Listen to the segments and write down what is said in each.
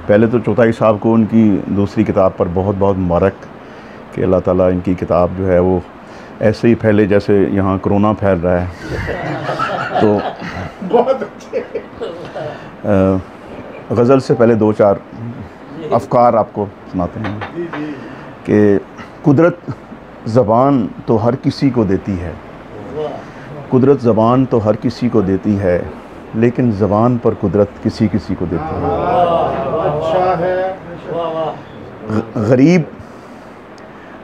पहले तो चौथाई साहब को उनकी दूसरी किताब पर बहुत बहुत मुबारक कि अल्लाह ताला इनकी किताब जो है वो ऐसे ही फैले जैसे यहाँ कोरोना फैल रहा है। तो बहुत अच्छे। गज़ल से पहले दो चार अफ़कार आपको सुनाते हैं कि कुदरत ज़बान तो हर किसी को देती है, कुदरत ज़बान तो हर किसी को देती है, लेकिन ज़बान पर कुदरत किसी किसी को देती है। अच्छा है।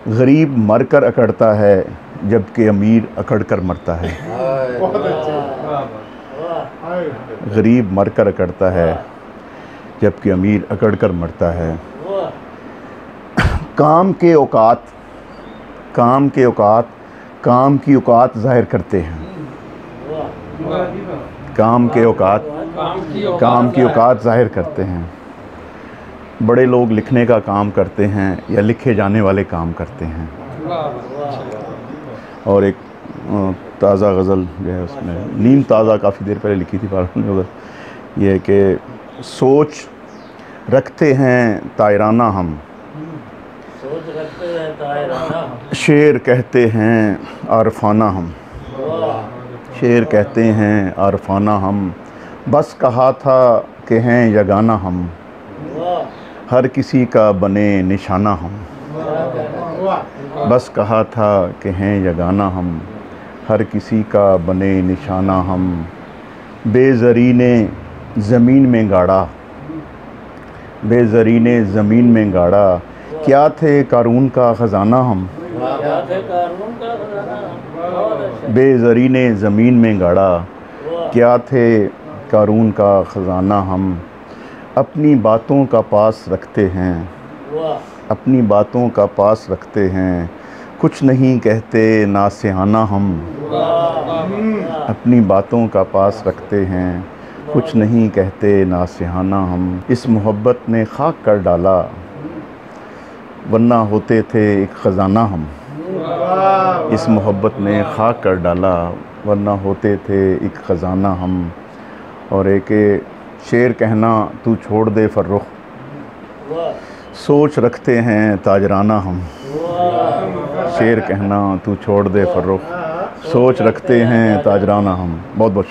गरीब मर कर अकड़ता है, जबकि अमीर अकड़ कर मरता है। बहुत अच्छे। गरीब मर कर अकड़ता है, जबकि अमीर अकड़ कर मरता है। काम के औकात काम की औकात ज़ाहिर करते हैं। काम की औकात ज़ाहिर करते हैं। बड़े लोग लिखने का काम करते हैं या लिखे जाने वाले काम करते हैं। और एक ताज़ा गज़ल जो है उसमें नीम ताज़ा काफ़ी देर पहले लिखी थी गज़ल, ये है कि सोच रखते हैं तायराना हम, शेर कहते हैं आरफाना हम, शेर कहते हैं आरफाना हम, बस कहा था कि हैं यगाना हम, हर किसी का बने निशाना हम। बस कहा था कि हैं यगाना हम, हर किसी का बने निशाना हम। बेज़री ने ज़मीन में गाड़ा, बेज़री ने ज़मीन में गाड़ा, क्या थे कारून का ख़जाना हम। बेज़री ने ज़मीन में गाड़ा, क्या थे कारून का ख़जाना हम। अपनी बातों का पास रखते हैं, अपनी बातों का पास रखते हैं, कुछ नहीं कहते नासिहाना हम। अपनी बातों का पास रखते हैं, कुछ नहीं कहते नासिहाना हम। इस मोहब्बत ने खाक कर डाला, वरना होते थे एक ख़जाना हम। इस मोहब्बत ने खाक कर डाला, वरना होते थे एक ख़जाना हम। और एक शेर कहना तू छोड़ दे फर्रुख, सोच रखते हैं ताजराना हम। शेर कहना तू छोड़ दे फर्रुख, सोच रखते हैं ताजराना हम। बहुत बहुत